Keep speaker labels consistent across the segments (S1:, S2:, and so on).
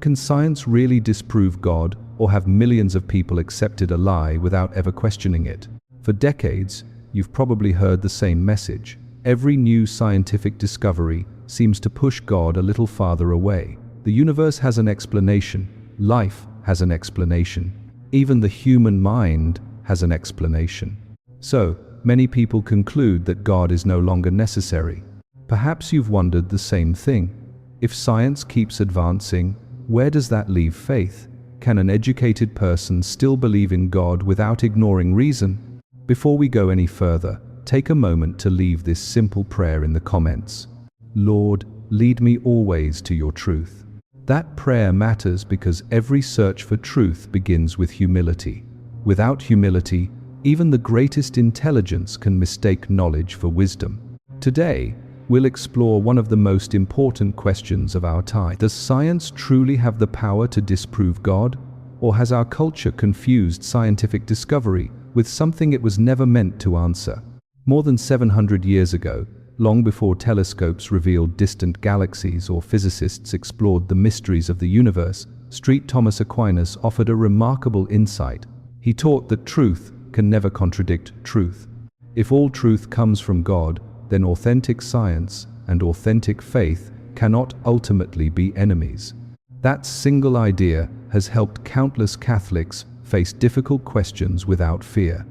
S1: Can science really disprove God, or have millions of people accepted a lie without ever questioning it? For decades, you've probably heard the same message. Every new scientific discovery seems to push God a little farther away. The universe has an explanation. Life has an explanation. Even the human mind has an explanation. So, many people conclude that God is no longer necessary. Perhaps you've wondered the same thing. If science keeps advancing, where does that leave faith? Can an educated person still believe in God without ignoring reason? Before we go any further, take a moment to leave this simple prayer in the comments. Lord, lead me always to your truth. That prayer matters because every search for truth begins with humility. Without humility, even the greatest intelligence can mistake knowledge for wisdom. Today, we'll explore one of the most important questions of our time. Does science truly have the power to disprove God? Or has our culture confused scientific discovery with something it was never meant to answer? More than 700 years ago, long before telescopes revealed distant galaxies or physicists explored the mysteries of the universe, St. Thomas Aquinas offered a remarkable insight. He taught that truth can never contradict truth. If all truth comes from God, then authentic science and authentic faith cannot ultimately be enemies. That single idea has helped countless Catholics face difficult questions without fear.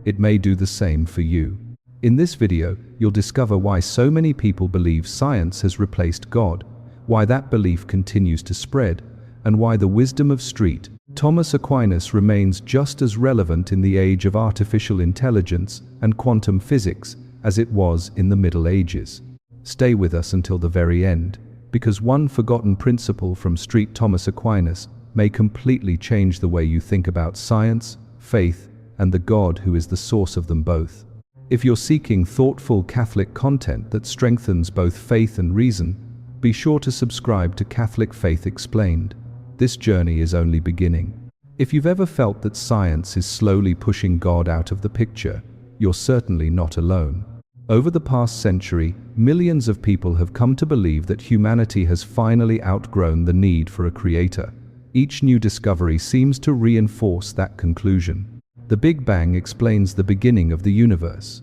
S1: It may do the same for you. In this video, you'll discover why so many people believe science has replaced God, why that belief continues to spread, and why the wisdom of St. Thomas Aquinas remains just as relevant in the age of artificial intelligence and quantum physics as it was in the Middle Ages. Stay with us until the very end, because one forgotten principle from St. Thomas Aquinas may completely change the way you think about science, faith, and the God who is the source of them both. If you're seeking thoughtful Catholic content that strengthens both faith and reason, be sure to subscribe to Catholic Faith Explained. This journey is only beginning. If you've ever felt that science is slowly pushing God out of the picture, you're certainly not alone. Over the past century, millions of people have come to believe that humanity has finally outgrown the need for a creator. Each new discovery seems to reinforce that conclusion. The Big Bang explains the beginning of the universe.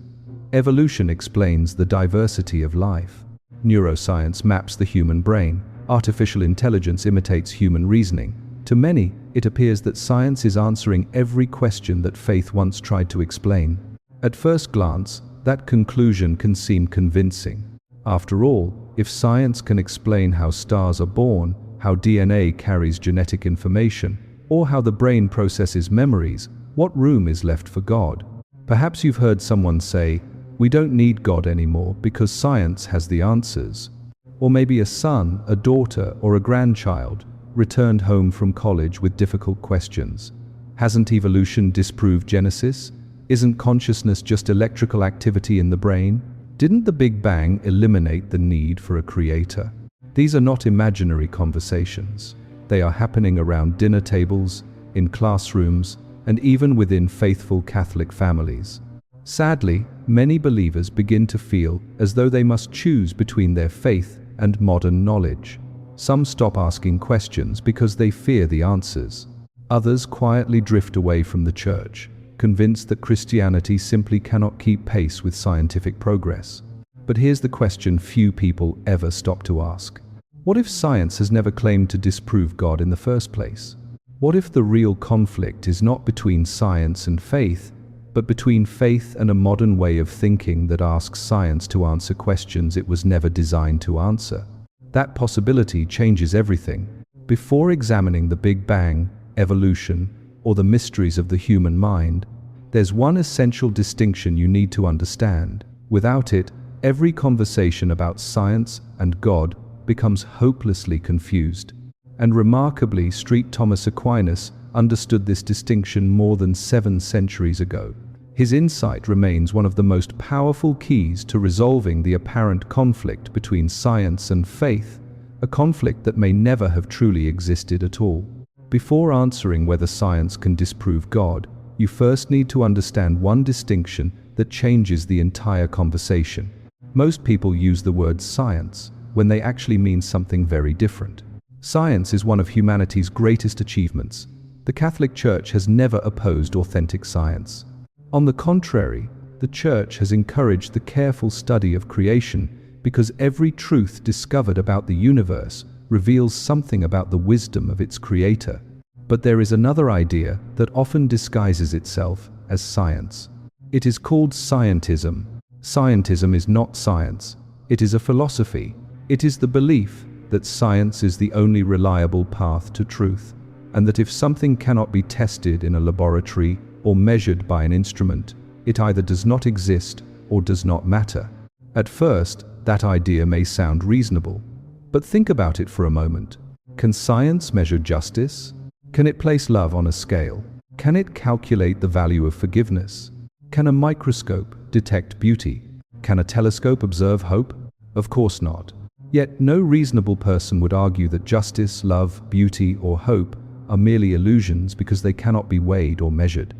S1: Evolution explains the diversity of life. Neuroscience maps the human brain. Artificial intelligence imitates human reasoning. To many, it appears that science is answering every question that faith once tried to explain. At first glance, that conclusion can seem convincing. After all, if science can explain how stars are born, how DNA carries genetic information, or how the brain processes memories, what room is left for God? Perhaps you've heard someone say, "We don't need God anymore because science has the answers." Or maybe a son, a daughter, or a grandchild returned home from college with difficult questions. Hasn't evolution disproved Genesis? Isn't consciousness just electrical activity in the brain? Didn't the Big Bang eliminate the need for a creator? These are not imaginary conversations. They are happening around dinner tables, in classrooms, and even within faithful Catholic families. Sadly, many believers begin to feel as though they must choose between their faith and modern knowledge. Some stop asking questions because they fear the answers. Others quietly drift away from the church, convinced that Christianity simply cannot keep pace with scientific progress. But here's the question few people ever stop to ask. What if science has never claimed to disprove God in the first place? What if the real conflict is not between science and faith, but between faith and a modern way of thinking that asks science to answer questions it was never designed to answer? That possibility changes everything. Before examining the Big Bang, evolution, or the mysteries of the human mind, there's one essential distinction you need to understand. Without it, every conversation about science and God becomes hopelessly confused. And remarkably, St. Thomas Aquinas understood this distinction more than 7 centuries ago. His insight remains one of the most powerful keys to resolving the apparent conflict between science and faith, a conflict that may never have truly existed at all. Before answering whether science can disprove God, you first need to understand one distinction that changes the entire conversation. Most people use the word science when they actually mean something very different. Science is one of humanity's greatest achievements. The Catholic Church has never opposed authentic science. On the contrary, the Church has encouraged the careful study of creation because every truth discovered about the universe reveals something about the wisdom of its creator. But there is another idea that often disguises itself as science. It is called scientism. Scientism is not science. It is a philosophy. It is the belief that science is the only reliable path to truth, and that if something cannot be tested in a laboratory or measured by an instrument, it either does not exist or does not matter. At first, that idea may sound reasonable, but think about it for a moment. Can science measure justice? Can it place love on a scale? Can it calculate the value of forgiveness? Can a microscope detect beauty? Can a telescope observe hope? Of course not. Yet no reasonable person would argue that justice, love, beauty, or hope are merely illusions because they cannot be weighed or measured.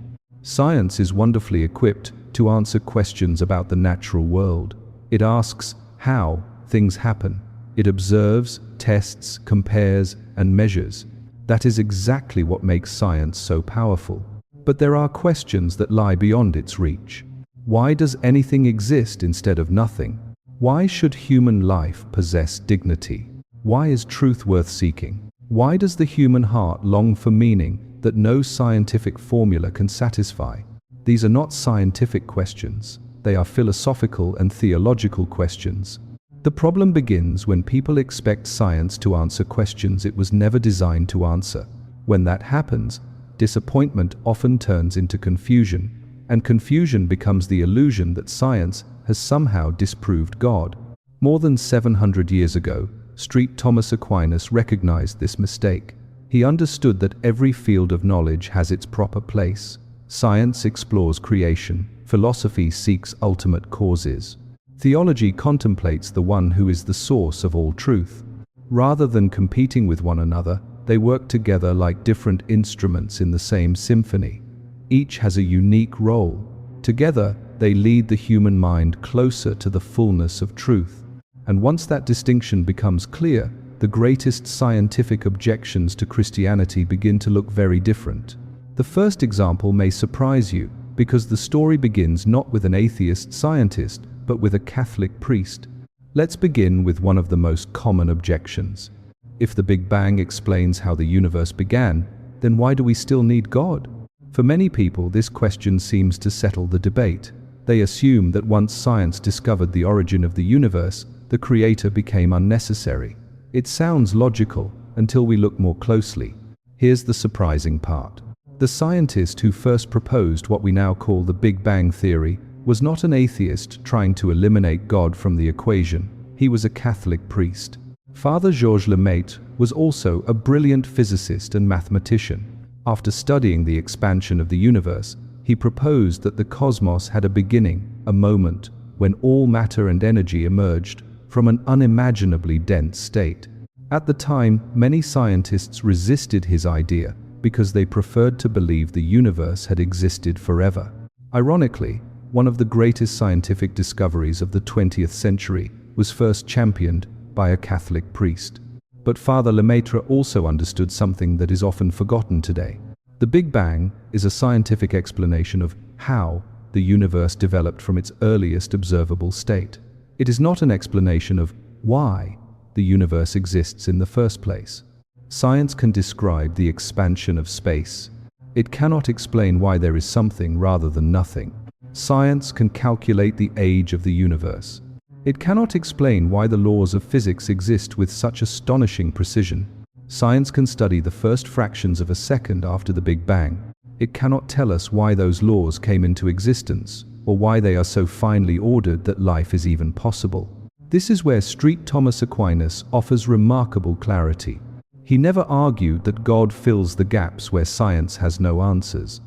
S1: Science is wonderfully equipped to answer questions about the natural world. It asks how things happen. It observes, tests, compares, and measures. That is exactly what makes science so powerful. But there are questions that lie beyond its reach. Why does anything exist instead of nothing? Why should human life possess dignity? Why is truth worth seeking? Why does the human heart long for meaning that no scientific formula can satisfy? These are not scientific questions. They are philosophical and theological questions. The problem begins when people expect science to answer questions it was never designed to answer. When that happens, disappointment often turns into confusion, and confusion becomes the illusion that science has somehow disproved God. More than 700 years ago, St. Thomas Aquinas recognized this mistake. He understood that every field of knowledge has its proper place. Science explores creation, philosophy seeks ultimate causes. Theology contemplates the one who is the source of all truth. Rather than competing with one another, they work together like different instruments in the same symphony. Each has a unique role. Together, they lead the human mind closer to the fullness of truth. And once that distinction becomes clear, the greatest scientific objections to Christianity begin to look very different. The first example may surprise you, because the story begins not with an atheist scientist, but with a Catholic priest. Let's begin with one of the most common objections. If the Big Bang explains how the universe began, then why do we still need God? For many people, this question seems to settle the debate. They assume that once science discovered the origin of the universe, the Creator became unnecessary. It sounds logical until we look more closely. Here's the surprising part. The scientist who first proposed what we now call the Big Bang theory was not an atheist trying to eliminate God from the equation. He was a Catholic priest. Father Georges Lemaitre was also a brilliant physicist and mathematician. After studying the expansion of the universe, he proposed that the cosmos had a beginning, a moment, when all matter and energy emerged from an unimaginably dense state. At the time, many scientists resisted his idea because they preferred to believe the universe had existed forever. Ironically, one of the greatest scientific discoveries of the 20th century was first championed by a Catholic priest. But Father Lemaitre also understood something that is often forgotten today. The Big Bang is a scientific explanation of how the universe developed from its earliest observable state. It is not an explanation of why the universe exists in the first place. Science can describe the expansion of space. It cannot explain why there is something rather than nothing. Science can calculate the age of the universe. It cannot explain why the laws of physics exist with such astonishing precision. Science can study the first fractions of a second after the Big Bang. It cannot tell us why those laws came into existence, or why they are so finely ordered that life is even possible. This is where St. Thomas Aquinas offers remarkable clarity. He never argued that God fills the gaps where science has no answers.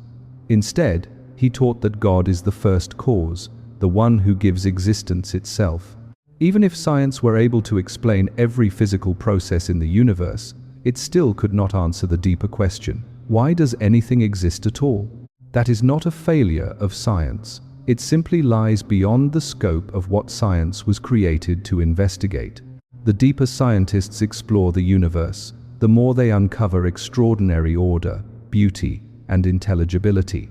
S1: Instead, he taught that God is the first cause, the one who gives existence itself. Even if science were able to explain every physical process in the universe, it still could not answer the deeper question: why does anything exist at all? That is not a failure of science. It simply lies beyond the scope of what science was created to investigate. The deeper scientists explore the universe, the more they uncover extraordinary order, beauty, and intelligibility.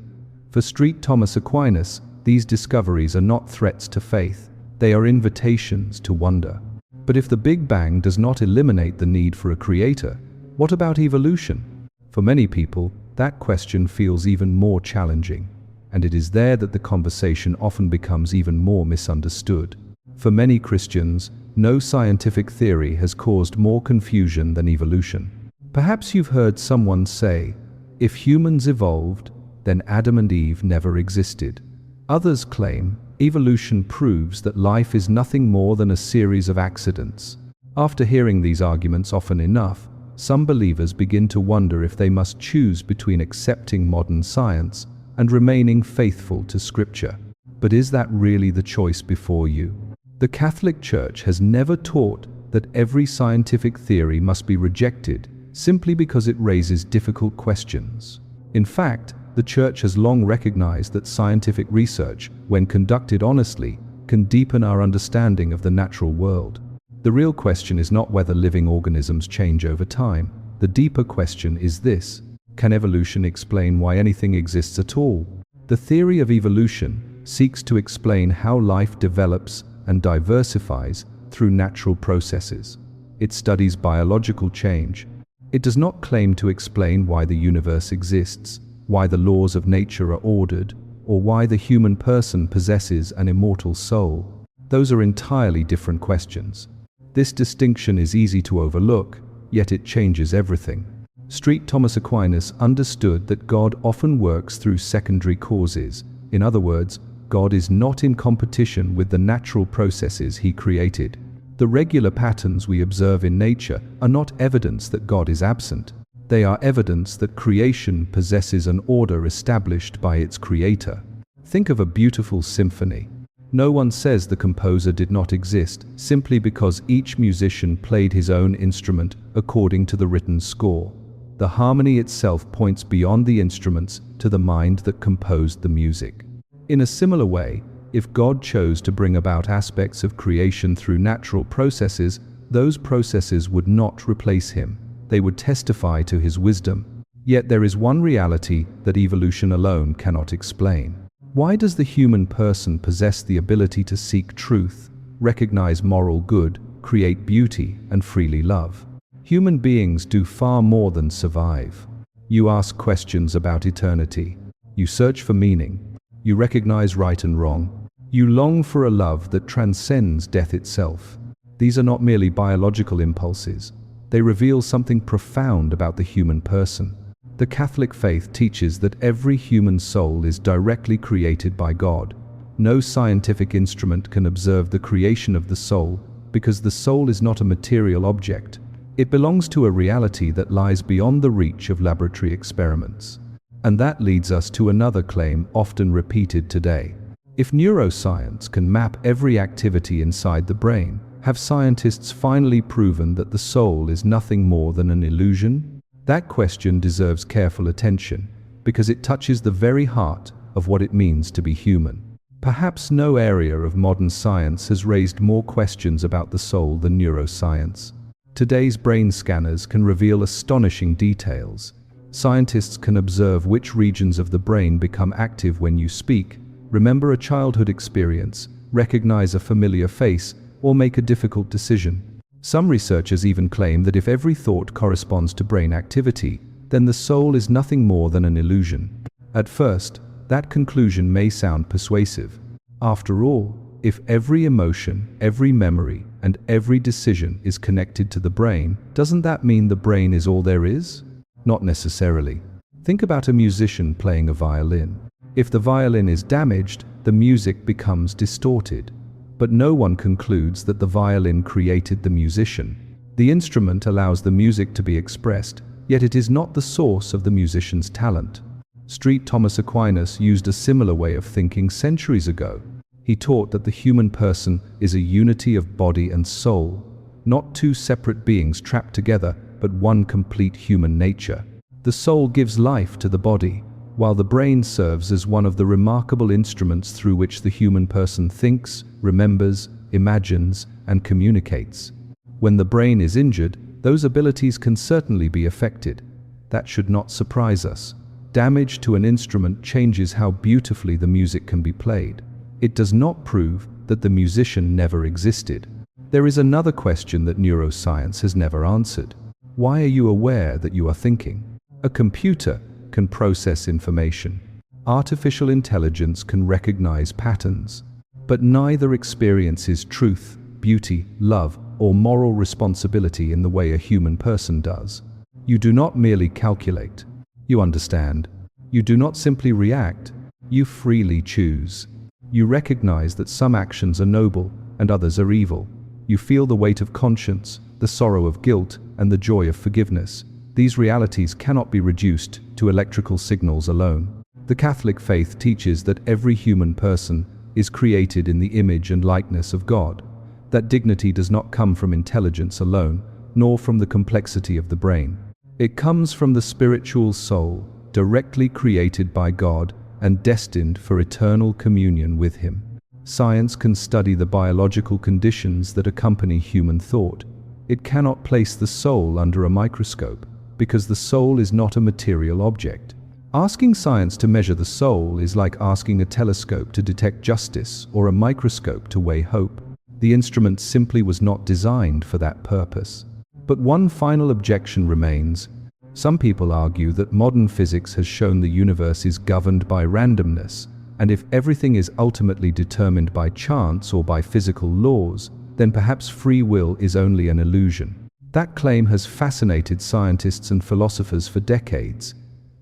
S1: For St. Thomas Aquinas, these discoveries are not threats to faith, they are invitations to wonder. But if the Big Bang does not eliminate the need for a creator, what about evolution? For many people, that question feels even more challenging, and it is there that the conversation often becomes even more misunderstood. For many Christians, no scientific theory has caused more confusion than evolution. Perhaps you've heard someone say, if humans evolved, then Adam and Eve never existed. Others claim evolution proves that life is nothing more than a series of accidents. After hearing these arguments often enough, some believers begin to wonder if they must choose between accepting modern science and remaining faithful to Scripture. But is that really the choice before you? The Catholic Church has never taught that every scientific theory must be rejected simply because it raises difficult questions. In fact, the Church has long recognized that scientific research, when conducted honestly, can deepen our understanding of the natural world. The real question is not whether living organisms change over time. The deeper question is this: can evolution explain why anything exists at all? The theory of evolution seeks to explain how life develops and diversifies through natural processes. It studies biological change. It does not claim to explain why the universe exists, why the laws of nature are ordered, or why the human person possesses an immortal soul. Those are entirely different questions. This distinction is easy to overlook, yet it changes everything. St. Thomas Aquinas understood that God often works through secondary causes. In other words, God is not in competition with the natural processes He created. The regular patterns we observe in nature are not evidence that God is absent. They are evidence that creation possesses an order established by its creator. Think of a beautiful symphony. No one says the composer did not exist simply because each musician played his own instrument according to the written score. The harmony itself points beyond the instruments to the mind that composed the music. In a similar way, if God chose to bring about aspects of creation through natural processes, those processes would not replace Him. They would testify to His wisdom. Yet there is one reality that evolution alone cannot explain. Why does the human person possess the ability to seek truth, recognize moral good, create beauty, and freely love? Human beings do far more than survive. You ask questions about eternity. You search for meaning. You recognize right and wrong. You long for a love that transcends death itself. These are not merely biological impulses. They reveal something profound about the human person. The Catholic faith teaches that every human soul is directly created by God. No scientific instrument can observe the creation of the soul because the soul is not a material object. It belongs to a reality that lies beyond the reach of laboratory experiments. And that leads us to another claim often repeated today. If neuroscience can map every activity inside the brain, have scientists finally proven that the soul is nothing more than an illusion? That question deserves careful attention because it touches the very heart of what it means to be human. Perhaps no area of modern science has raised more questions about the soul than neuroscience. Today's brain scanners can reveal astonishing details. Scientists can observe which regions of the brain become active when you speak, remember a childhood experience, recognize a familiar face, or make a difficult decision. Some researchers even claim that if every thought corresponds to brain activity, then the soul is nothing more than an illusion. At first, that conclusion may sound persuasive. After all, if every emotion, every memory, and every decision is connected to the brain, doesn't that mean the brain is all there is? Not necessarily. Think about a musician playing a violin. If the violin is damaged, the music becomes distorted. But no one concludes that the violin created the musician. The instrument allows the music to be expressed, yet it is not the source of the musician's talent. St. Thomas Aquinas used a similar way of thinking centuries ago. He taught that the human person is a unity of body and soul, not two separate beings trapped together, but one complete human nature. The soul gives life to the body, while the brain serves as one of the remarkable instruments through which the human person thinks, remembers, imagines, and communicates. When the brain is injured, Those abilities can certainly be affected. That should not surprise us. Damage to an instrument changes how beautifully the music can be played. It does not prove that the musician never existed. There is another question that neuroscience has never answered. Why are you aware that you are thinking? A computer can process information. Artificial intelligence can recognize patterns. But neither experiences truth, beauty, love, or moral responsibility in the way a human person does. You do not merely calculate. You understand. You do not simply react. You freely choose. You recognize that some actions are noble and others are evil. You feel the weight of conscience, the sorrow of guilt, and the joy of forgiveness. These realities cannot be reduced to electrical signals alone. The Catholic faith teaches that every human person is created in the image and likeness of God. That dignity does not come from intelligence alone, nor from the complexity of the brain. It comes from the spiritual soul, directly created by God and destined for eternal communion with Him. Science can study the biological conditions that accompany human thought. It cannot place the soul under a microscope, because the soul is not a material object. Asking science to measure the soul is like asking a telescope to detect justice or a microscope to weigh hope. The instrument simply was not designed for that purpose. But one final objection remains. Some people argue that modern physics has shown the universe is governed by randomness, and if everything is ultimately determined by chance or by physical laws, then perhaps free will is only an illusion. That claim has fascinated scientists and philosophers for decades.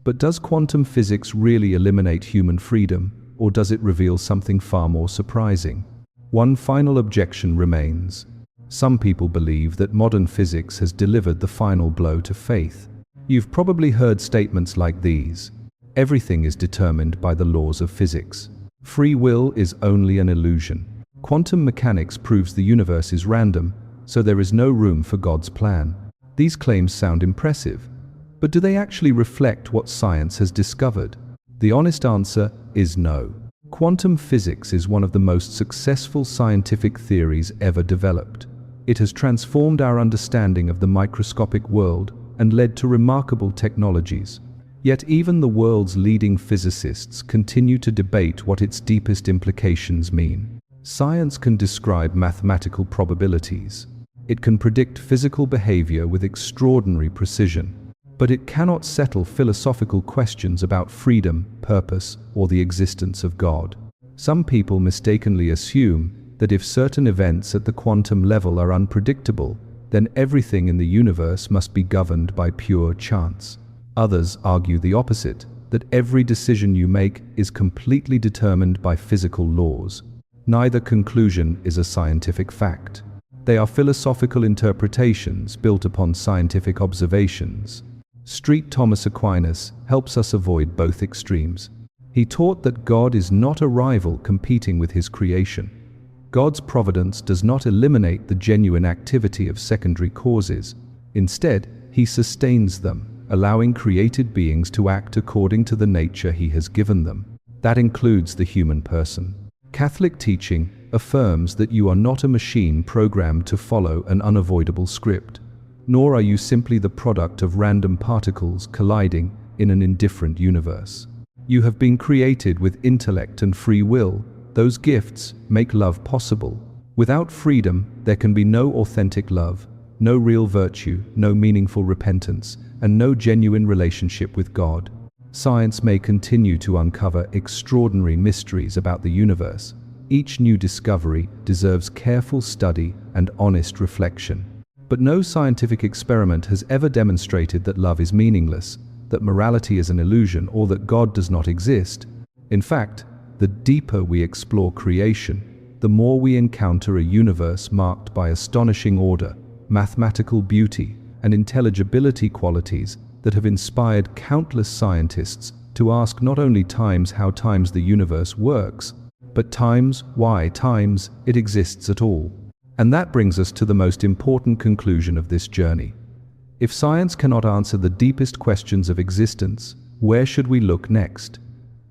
S1: But does quantum physics really eliminate human freedom, or does it reveal something far more surprising? One final objection remains. Some people believe that modern physics has delivered the final blow to faith. You've probably heard statements like these. Everything is determined by the laws of physics. Free will is only an illusion. Quantum mechanics proves the universe is random, so there is no room for God's plan. These claims sound impressive, but do they actually reflect what science has discovered? The honest answer is no. Quantum physics is one of the most successful scientific theories ever developed. It has transformed our understanding of the microscopic world and led to remarkable technologies. Yet even the world's leading physicists continue to debate what its deepest implications mean. Science can describe mathematical probabilities. It can predict physical behavior with extraordinary precision. But it cannot settle philosophical questions about freedom, purpose, or the existence of God. Some people mistakenly assume that if certain events at the quantum level are unpredictable, then everything in the universe must be governed by pure chance. Others argue the opposite, that every decision you make is completely determined by physical laws. Neither conclusion is a scientific fact. They are philosophical interpretations built upon scientific observations. St. Thomas Aquinas helps us avoid both extremes. He taught that God is not a rival competing with His creation. God's providence does not eliminate the genuine activity of secondary causes. Instead, He sustains them, allowing created beings to act according to the nature He has given them. That includes the human person. Catholic teaching affirms that you are not a machine programmed to follow an unavoidable script, nor are you simply the product of random particles colliding in an indifferent universe. You have been created with intellect and free will. Those gifts make love possible. Without freedom, there can be no authentic love, no real virtue, no meaningful repentance, and no genuine relationship with God. Science may continue to uncover extraordinary mysteries about the universe. Each new discovery deserves careful study and honest reflection. But no scientific experiment has ever demonstrated that love is meaningless, that morality is an illusion, or that God does not exist. In fact, the deeper we explore creation, the more we encounter a universe marked by astonishing order, mathematical beauty, and intelligibility qualities that have inspired countless scientists to ask not only how the universe works, but why it exists at all. And that brings us to the most important conclusion of this journey. If science cannot answer the deepest questions of existence, where should we look next?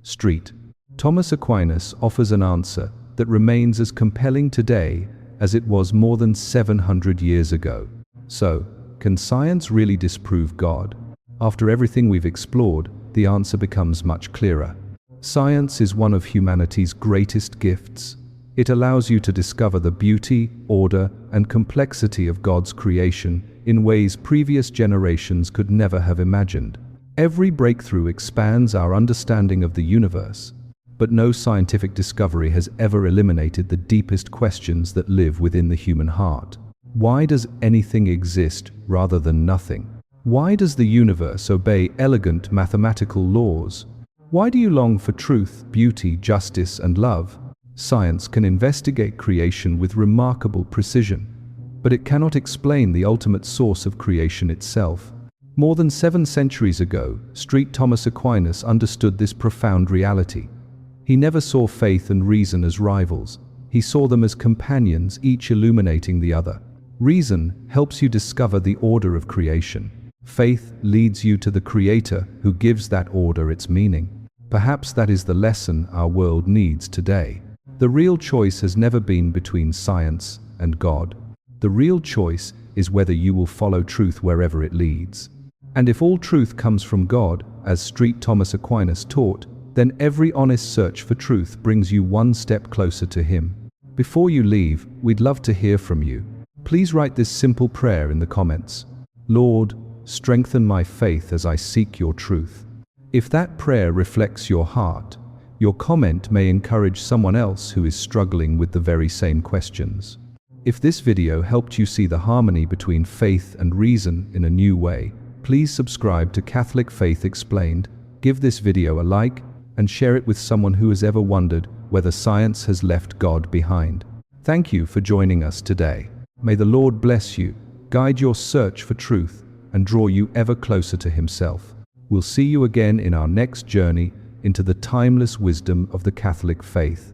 S1: St. Thomas Aquinas offers an answer that remains as compelling today as it was more than 700 years ago. So, can science really disprove God? After everything we've explored, the answer becomes much clearer. Science is one of humanity's greatest gifts. It allows you to discover the beauty, order, and complexity of God's creation in ways previous generations could never have imagined. Every breakthrough expands our understanding of the universe, but no scientific discovery has ever eliminated the deepest questions that live within the human heart. Why does anything exist rather than nothing? Why does the universe obey elegant mathematical laws? Why do you long for truth, beauty, justice, and love? Science can investigate creation with remarkable precision, but it cannot explain the ultimate source of creation itself. More than 7 centuries ago, St. Thomas Aquinas understood this profound reality. He never saw faith and reason as rivals. He saw them as companions, each illuminating the other. Reason helps you discover the order of creation. Faith leads you to the Creator who gives that order its meaning. Perhaps that is the lesson our world needs today. The real choice has never been between science and God. The real choice is whether you will follow truth wherever it leads. And if all truth comes from God, as St. Thomas Aquinas taught, then every honest search for truth brings you one step closer to Him. Before you leave, we'd love to hear from you. Please write this simple prayer in the comments. Lord, strengthen my faith as I seek your truth. If that prayer reflects your heart, your comment may encourage someone else who is struggling with the very same questions. If this video helped you see the harmony between faith and reason in a new way, please subscribe to Catholic Faith Explained, give this video a like, and share it with someone who has ever wondered whether science has left God behind. Thank you for joining us today. May the Lord bless you, guide your search for truth, and draw you ever closer to Himself. We'll see you again in our next journey into the timeless wisdom of the Catholic faith.